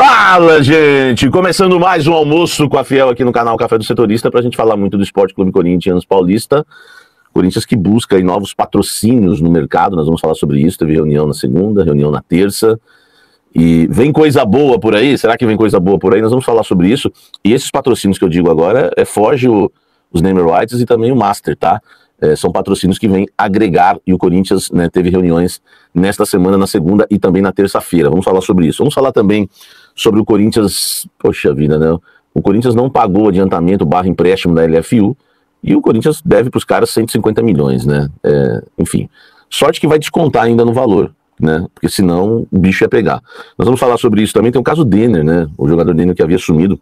Fala, gente! Começando mais um almoço com a Fiel aqui no canal Café do Setorista pra gente falar muito do Esporte Clube Corinthians Paulista. Corinthians que busca aí novos patrocínios no mercado, nós vamos falar sobre isso. Teve reunião na segunda, reunião na terça. E vem coisa boa por aí? Será que vem coisa boa por aí? Nós vamos falar sobre isso. E esses patrocínios que eu digo agora, foge os name rights e também o Master, tá? São patrocínios que vêm agregar, e o Corinthians, né, teve reuniões nesta semana, na segunda e também na terça-feira. Vamos falar sobre isso. Vamos falar também sobre o Corinthians, poxa vida, né? O Corinthians não pagou o adiantamento / empréstimo da LFU, e o Corinthians deve para os caras 150 milhões, né? Enfim, sorte que vai descontar ainda no valor, né? Porque senão o bicho ia pegar. Nós vamos falar sobre isso também. Tem o caso Denner, né? O jogador Denner que havia sumido,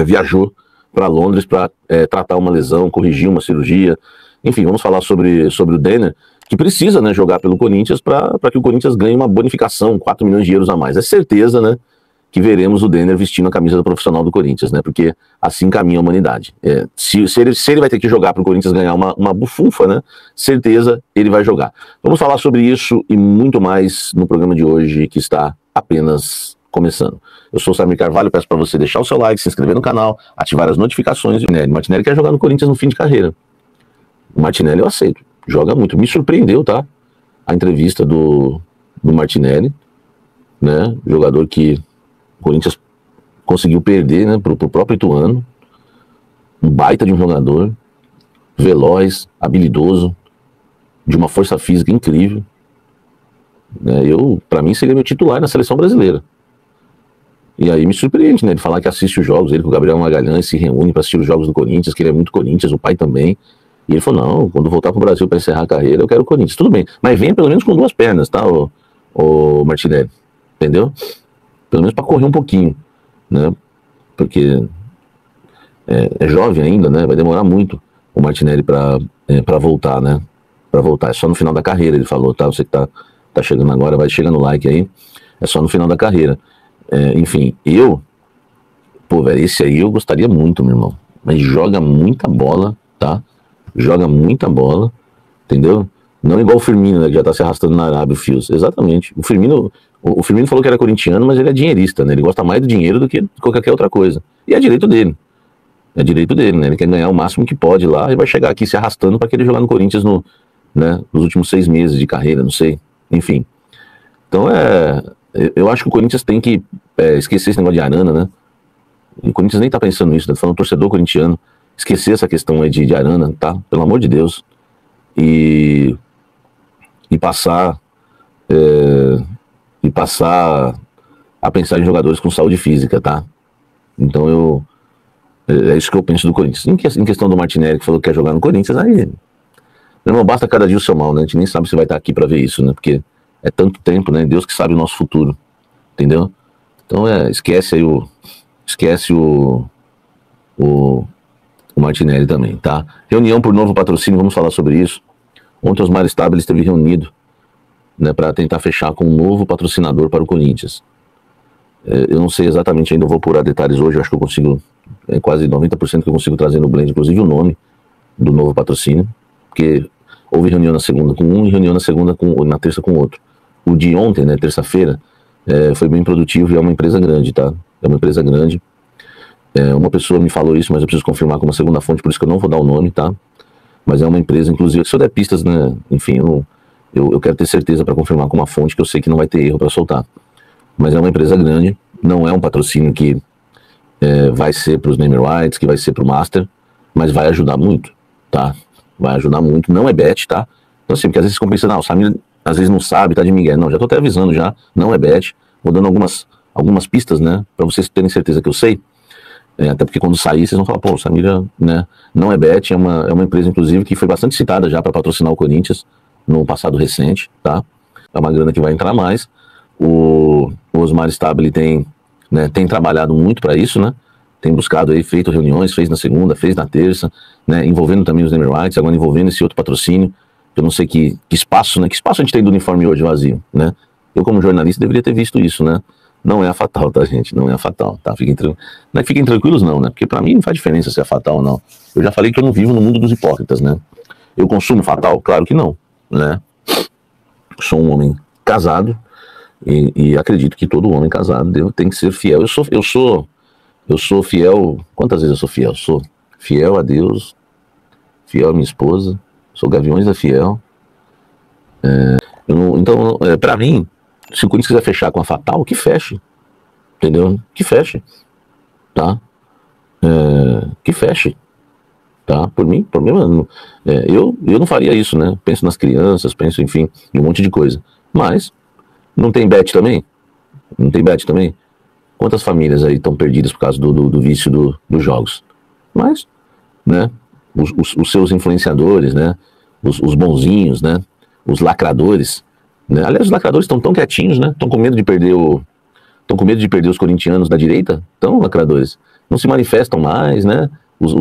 viajou para Londres para tratar uma lesão, corrigir uma cirurgia. Enfim, vamos falar sobre o Denner, que precisa, né, jogar pelo Corinthians para que o Corinthians ganhe uma bonificação, 4 milhões de euros a mais. É certeza, né, que veremos o Denner vestindo a camisa do profissional do Corinthians, né, porque assim caminha a humanidade. Se ele vai ter que jogar para o Corinthians ganhar uma bufunfa, né, certeza ele vai jogar. Vamos falar sobre isso e muito mais no programa de hoje, que está apenas começando. Eu sou o Samir Carvalho, peço para você deixar o seu like, se inscrever no canal, ativar as notificações. O Martinelli quer jogar no Corinthians no fim de carreira. O Martinelli eu aceito, joga muito. Me surpreendeu, tá? A entrevista do Martinelli, né? Jogador que o Corinthians conseguiu perder, né, pro próprio Ituano. Um baita de um jogador, veloz, habilidoso, de uma força física incrível. Pra mim, seria meu titular na seleção brasileira. E aí me surpreende, né? Ele falar que assiste os jogos, ele com o Gabriel Magalhães se reúne para assistir os jogos do Corinthians, que ele é muito Corinthians, o pai também. E ele falou, não, quando voltar pro Brasil para encerrar a carreira, eu quero o Corinthians. Tudo bem, mas venha pelo menos com 2 pernas, tá, o Martinelli? Entendeu? Pelo menos para correr um pouquinho, né? Porque é jovem ainda, né? Vai demorar muito o Martinelli para voltar, né? Para voltar. É só no final da carreira, ele falou, tá? Você que tá chegando agora, vai chegando no like aí. É só no final da carreira. Enfim, velho, esse aí eu gostaria muito, meu irmão. Mas joga muita bola, tá? Joga muita bola, entendeu? Não igual o Firmino, né, que já tá se arrastando na Arábia, o Fios. Exatamente. O Firmino falou que era corintiano, mas ele é dinheirista, né? Ele gosta mais do dinheiro do que qualquer outra coisa. E é direito dele. É direito dele, né? Ele quer ganhar o máximo que pode lá e vai chegar aqui se arrastando para querer jogar no Corinthians nos últimos 6 meses de carreira, não sei. Enfim. Então eu acho que o Corinthians tem que esquecer esse negócio de Arana, né? O Corinthians nem tá pensando nisso, né? Tô falando torcedor corintiano. Esquecer essa questão aí de Arana, tá? Pelo amor de Deus. E passar a pensar em jogadores com saúde física, tá? Então é isso que eu penso do Corinthians. Em questão do Martinelli, que falou que quer jogar no Corinthians, aí, meu irmão, basta cada dia o seu mal, né? A gente nem sabe se vai estar aqui pra ver isso, né? Porque é tanto tempo, né? Deus que sabe o nosso futuro, entendeu? Então esquece aí o Martinelli também, tá? Reunião por novo patrocínio, vamos falar sobre isso. Ontem os Osmar Stabile esteve reunido, né, para tentar fechar com um novo patrocinador para o Corinthians. Eu não sei exatamente ainda, eu vou apurar detalhes hoje, eu acho que eu consigo, quase 90% que eu consigo trazer no blend, inclusive o nome do novo patrocínio, porque houve reunião na segunda com um e reunião na terça com outro. O de ontem, né, terça-feira, foi bem produtivo e é uma empresa grande, tá? É uma empresa grande. Uma pessoa me falou isso, mas eu preciso confirmar com uma segunda fonte, por isso que eu não vou dar o nome, tá? Mas é uma empresa, inclusive, se eu der pistas, né? Enfim, eu quero ter certeza para confirmar com uma fonte que eu sei que não vai ter erro para soltar. Mas é uma empresa grande, não é um patrocínio que vai ser para os name rights, que vai ser para o Master, mas vai ajudar muito, tá? Vai ajudar muito, não é bet, tá? Então assim, porque às vezes você compensa, o Samir às vezes não sabe, tá de migué. Não, já tô até avisando já, não é bet. Vou dando algumas pistas, né? Para vocês terem certeza que eu sei. Até porque quando sair, vocês vão falar, pô, o Samira, né, não é bet, é uma empresa, inclusive, que foi bastante citada já para patrocinar o Corinthians no passado recente, tá? É uma grana que vai entrar mais. O Osmar Stabile tem trabalhado muito para isso, né? Tem buscado aí, feito reuniões, fez na segunda, fez na terça, né? Envolvendo também os name rights, agora envolvendo esse outro patrocínio. Eu não sei que espaço, né? Que espaço a gente tem do uniforme hoje vazio, né? Eu, como jornalista, deveria ter visto isso, né? Não é a Fatal, tá, gente? Não é a Fatal, tá? Não é que fiquem tranquilos, não, né? Porque pra mim não faz diferença se é Fatal ou não. Eu já falei que eu não vivo no mundo dos hipócritas, né? Eu consumo Fatal? Claro que não, né? Sou um homem casado, E acredito que todo homem casado tem que ser fiel. Eu sou fiel. Quantas vezes eu sou fiel? Sou fiel a Deus, fiel a minha esposa, sou Gaviões da Fiel. Então, pra mim, se o Corinthians quiser fechar com a Fatal, que feche. Entendeu? Que feche. Tá? Que feche. Tá? Por mim, problema. Eu não faria isso, né? Penso nas crianças, penso, enfim, em um monte de coisa. Mas, não tem bet também? Não tem bet também? Quantas famílias aí estão perdidas por causa do vício dos jogos? Mas, né? Os seus influenciadores, né? Os bonzinhos, né? Os lacradores, né? Aliás, os lacradores estão tão quietinhos, né? Estão com medo de perder estão com medo de perder os corintianos da direita? Então, lacradores, não se manifestam mais, né? Os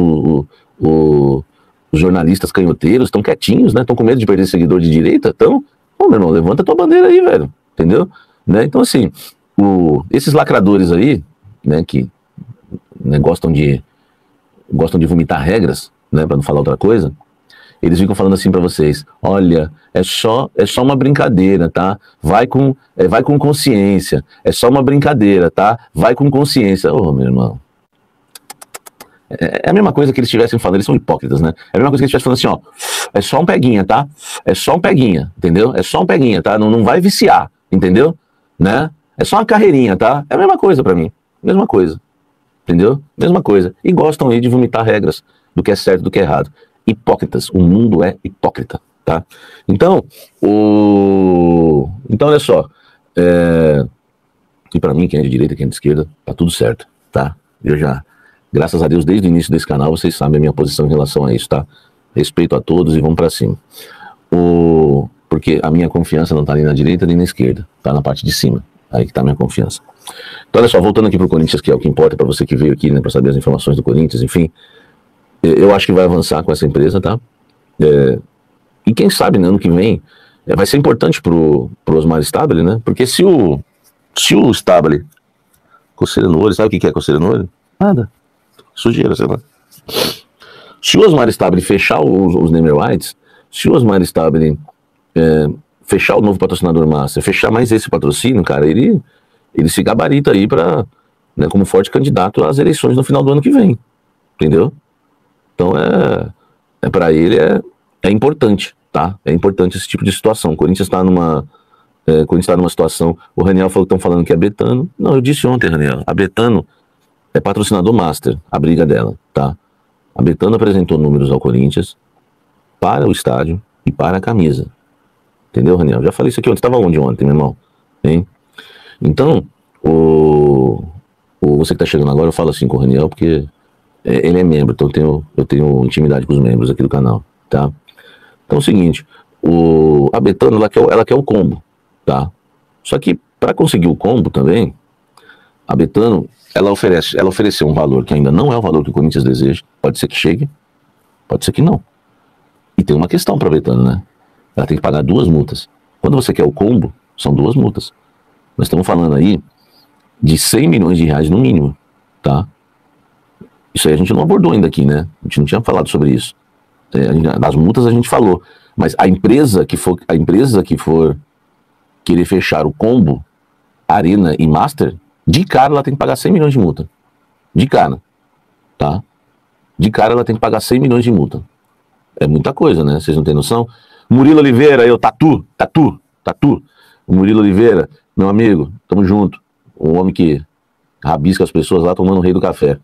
jornalistas canhoteiros estão quietinhos, né? Estão com medo de perder seguidor de direita? Então, meu irmão, levanta tua bandeira aí, velho. Entendeu? Né? Então, assim, esses lacradores aí, né, que, né, gostam de vomitar regras, né, para não falar outra coisa, eles ficam falando assim para vocês: olha, é só uma brincadeira, tá? Vai com consciência. É só uma brincadeira, tá? Vai com consciência. Ô, meu irmão. É a mesma coisa que eles estivessem falando, eles são hipócritas, né? É a mesma coisa que eles estivessem falando assim, ó, é só um peguinha, tá? É só um peguinha, entendeu? É só um peguinha, tá? Não vai viciar, entendeu? Né? É só uma carreirinha, tá? É a mesma coisa pra mim, mesma coisa, entendeu? Mesma coisa. E gostam aí de vomitar regras do que é certo e do que é errado. Hipócritas, o mundo é hipócrita, tá? Então, então olha só, e pra mim, quem é de direita, quem é de esquerda, tá tudo certo, tá? Eu já... Graças a Deus, desde o início desse canal, vocês sabem a minha posição em relação a isso, tá? Respeito a todos e vamos pra cima. Porque a minha confiança não tá nem na direita nem na esquerda, tá na parte de cima. Aí que tá a minha confiança. Então, olha só, voltando aqui pro Corinthians, que é o que importa pra você que veio aqui, né, pra saber as informações do Corinthians, enfim. Eu acho que vai avançar com essa empresa, tá? E quem sabe, no ano que vem, vai ser importante pro Osmar Stabile, né? Porque se o Stabile, coceira no olho, sabe o que é coceira no olho? Nada. Sujeira, sei lá. Se o Osmar Stabile fechar os Neymer Whites, se o Osmar Stabile fechar o novo patrocinador master, fechar mais esse patrocínio, cara, ele se gabarita aí pra, né, como forte candidato às eleições no final do ano que vem. Entendeu? Então pra ele é importante, tá? É importante esse tipo de situação. O Corinthians tá numa situação. O Raniel falou que estão falando que é Betano. Não, eu disse ontem, Raniel, a Betano é patrocinador master, a briga dela, tá? A Betano apresentou números ao Corinthians para o estádio e para a camisa. Entendeu, Raniel? Já falei isso aqui ontem. Estava onde ontem, meu irmão? Hein? Então, você que tá chegando agora, eu falo assim com o Raniel, porque ele é membro, então eu tenho intimidade com os membros aqui do canal, tá? Então é o seguinte, a Betano, ela quer o combo, tá? Só que para conseguir o combo também, a Betano, ela ofereceu um valor que ainda não é o valor que o Corinthians deseja. Pode ser que chegue, pode ser que não. E tem uma questão para a Betano, né? Ela tem que pagar 2 multas. Quando você quer o combo, são 2 multas. Nós estamos falando aí de 100 milhões de reais no mínimo, tá? Isso aí a gente não abordou ainda aqui, né? A gente não tinha falado sobre isso. Das multas a gente falou. Mas a empresa que for querer fechar o combo, Arena e Master, de cara ela tem que pagar 100 milhões de multa. De cara. Tá? De cara ela tem que pagar 100 milhões de multa. É muita coisa, né? Vocês não têm noção? Murilo Oliveira, Tatu. O Murilo Oliveira, meu amigo, tamo junto. Um homem que rabisca as pessoas lá tomando o rei do café.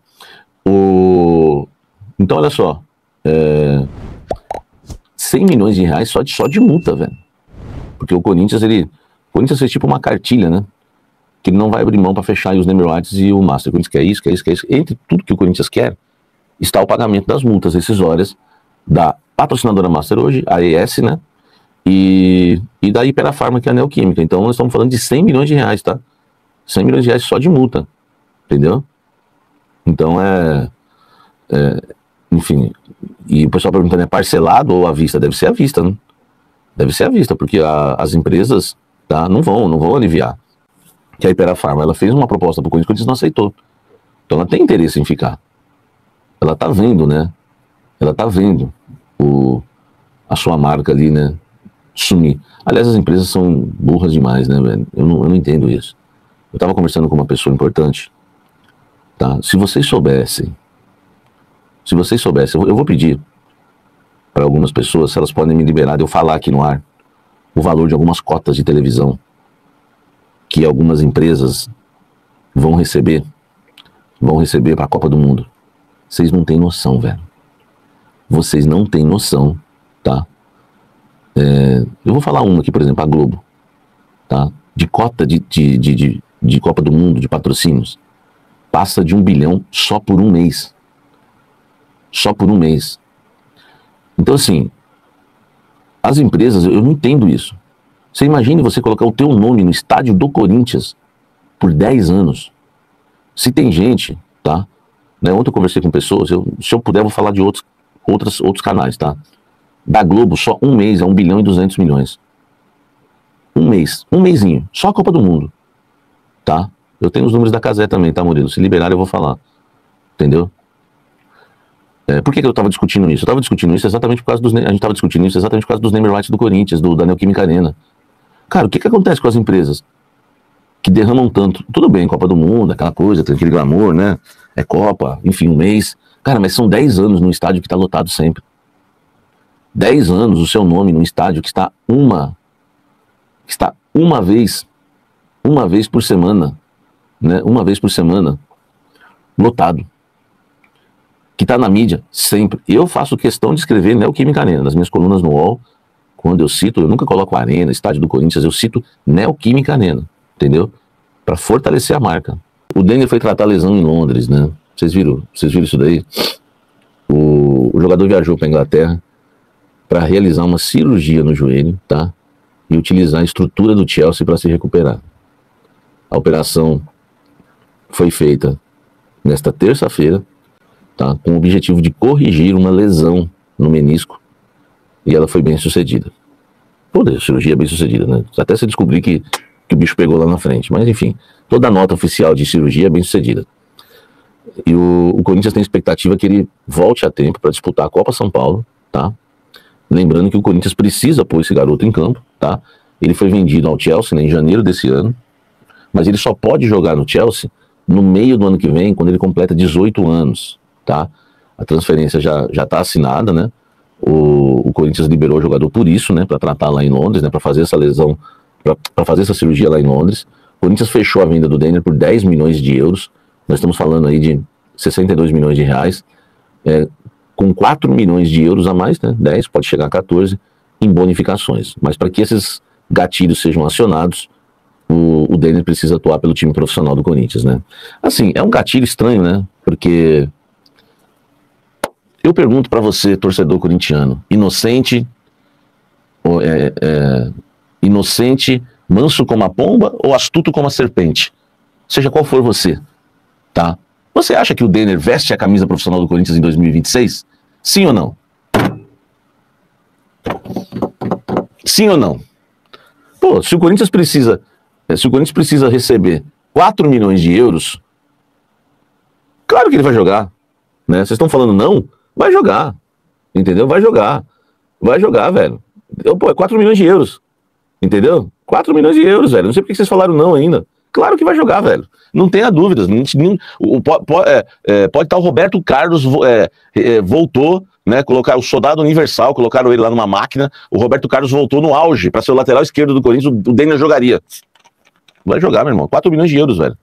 Então, olha só. 100 milhões de reais só de multa, velho. Porque o Corinthians fez tipo uma cartilha, né? Que ele não vai abrir mão para fechar os Neymer Whites e o Master. O Corinthians quer isso, quer isso, quer isso. Entre tudo que o Corinthians quer, está o pagamento das multas rescisórias da patrocinadora Master hoje, a ES, né? E da Ipera-Pharma, que é a Neoquímica. Então, nós estamos falando de 100 milhões de reais, tá? 100 milhões de reais só de multa. Entendeu? Então, enfim, e o pessoal perguntando, é parcelado ou à vista? Deve ser à vista, né? Deve ser à vista, porque as empresas, tá, não vão aliviar. Que a Ipera-Pharma, ela fez uma proposta para o Corinthians não aceitou. Então ela tem interesse em ficar. Ela tá vendo, né? Ela tá vendo a sua marca ali, né? sumir. Aliás, as empresas são burras demais, né, velho? Eu não entendo isso. Eu tava conversando com uma pessoa importante, tá? Se vocês soubessem, eu vou pedir para algumas pessoas se elas podem me liberar de eu falar aqui no ar o valor de algumas cotas de televisão que algumas empresas vão receber para a Copa do Mundo. Vocês não têm noção, velho. Vocês não têm noção, tá? Eu vou falar uma aqui, por exemplo, a Globo, tá? De cota de Copa do Mundo, de patrocínios, passa de 1 bilhão só por um mês. Só por um mês. Então, assim, as empresas, eu não entendo isso. Você imagine você colocar o teu nome no estádio do Corinthians por 10 anos. Se tem gente, tá? Né, ontem eu conversei com pessoas, se eu puder, eu vou falar de outros canais, tá? Da Globo, só um mês é 1 bilhão e 200 milhões. Um mês, um mêsinho, só a Copa do Mundo, tá? Eu tenho os números da Cazé também, tá, Murilo? Se liberar eu vou falar, entendeu? Por que eu tava discutindo isso? Eu tava discutindo isso exatamente por causa dos... A gente tava discutindo isso exatamente por causa dos name rights do Corinthians, da Neoquímica Arena. Cara, o que acontece com as empresas que derramam tanto? Tudo bem, Copa do Mundo, aquela coisa, tem aquele glamour, né? É Copa, enfim, um mês. Cara, mas são 10 anos num estádio que tá lotado sempre. 10 anos o seu nome num estádio que está uma vez por semana, né? Uma vez por semana, lotado. Que tá na mídia sempre. Eu faço questão de escrever Neoquímica Arena nas minhas colunas no UOL. Quando eu cito, eu nunca coloco Arena, estádio do Corinthians, eu cito Neoquímica Arena, entendeu? Para fortalecer a marca. O Denner foi tratar lesão em Londres, né? Vocês viram isso daí? O jogador viajou para Inglaterra para realizar uma cirurgia no joelho, tá? E utilizar a estrutura do Chelsea para se recuperar. A operação foi feita nesta terça-feira, tá? Com o objetivo de corrigir uma lesão no menisco, e ela foi bem sucedida. Pô, a cirurgia é bem sucedida, né? Até se descobrir que o bicho pegou lá na frente. Mas enfim, toda a nota oficial de cirurgia é bem sucedida. E o Corinthians tem expectativa que ele volte a tempo para disputar a Copa São Paulo, tá? Lembrando que o Corinthians precisa pôr esse garoto em campo, tá? Ele foi vendido ao Chelsea, né, em janeiro desse ano, mas ele só pode jogar no Chelsea no meio do ano que vem, quando ele completa 18 anos, tá? A transferência já tá assinada, né? O Corinthians liberou o jogador por isso, né? Para tratar lá em Londres, né? Para fazer essa lesão, para fazer essa cirurgia lá em Londres. O Corinthians fechou a venda do Denner por 10 milhões de euros. Nós estamos falando aí de 62 milhões de reais. Com 4 milhões de euros a mais, né? 10, pode chegar a 14, em bonificações. Mas para que esses gatilhos sejam acionados, o Denner precisa atuar pelo time profissional do Corinthians, né? Assim, é um gatilho estranho, né? Porque eu pergunto para você, torcedor corintiano, inocente, manso como a pomba ou astuto como a serpente? Seja qual for você, tá? Você acha que o Denner veste a camisa profissional do Corinthians em 2026? Sim ou não? Sim ou não? Pô, se o Corinthians precisa receber 4 milhões de euros, claro que ele vai jogar, né? Vocês estão falando não? Vai jogar, entendeu? Vai jogar, velho. Pô, é 4 milhões de euros, entendeu? 4 milhões de euros, velho. Não sei por que vocês falaram não ainda. Claro que vai jogar, velho. Não tenha dúvidas. Pode estar o Roberto Carlos voltou, né? Colocar o soldado universal, colocaram ele lá numa máquina. O Roberto Carlos voltou no auge para ser o lateral esquerdo do Corinthians. O Denner jogaria. Vai jogar, meu irmão. 4 milhões de euros, velho.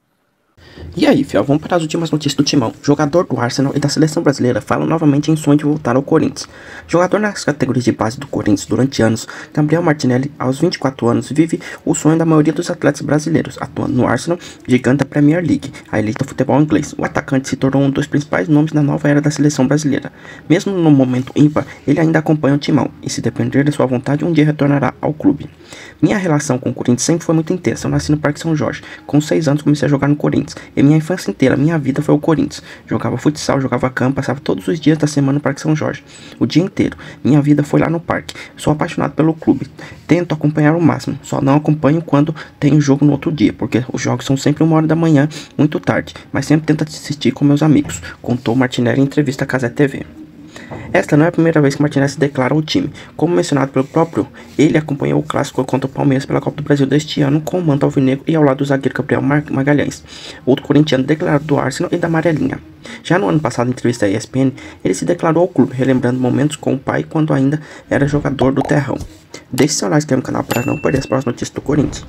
E aí, fiel, vamos para as últimas notícias do Timão. Jogador do Arsenal e da seleção brasileira fala novamente em sonho de voltar ao Corinthians. Jogador nas categorias de base do Corinthians durante anos, Gabriel Martinelli, aos 24 anos, vive o sonho da maioria dos atletas brasileiros, atuando no Arsenal, gigante da Premier League, a elite do futebol inglês. O atacante se tornou um dos principais nomes da nova era da seleção brasileira. Mesmo no momento ímpar, ele ainda acompanha o Timão, e se depender de sua vontade, um dia retornará ao clube. Minha relação com o Corinthians sempre foi muito intensa. Eu nasci no Parque São Jorge. Com 6 anos comecei a jogar no Corinthians. E minha infância inteira, minha vida foi o Corinthians. Jogava futsal, jogava campo, passava todos os dias da semana no Parque São Jorge. O dia inteiro. Minha vida foi lá no parque. Sou apaixonado pelo clube. Tento acompanhar o máximo. Só não acompanho quando tem jogo no outro dia, porque os jogos são sempre 1h da manhã, muito tarde. Mas sempre tento assistir com meus amigos, contou Martinelli em entrevista à Cazé TV. Esta não é a primeira vez que Martinelli se declara ao time. Como mencionado pelo próprio, ele acompanhou o clássico contra o Palmeiras pela Copa do Brasil deste ano com o manto alvinegro e ao lado do zagueiro Gabriel Magalhães, outro corintiano declarado do Arsenal e da Amarelinha. Já no ano passado, em entrevista à ESPN, ele se declarou ao clube, relembrando momentos com o pai quando ainda era jogador do Terrão. Deixe seu like no canal para não perder as próximas notícias do Corinthians.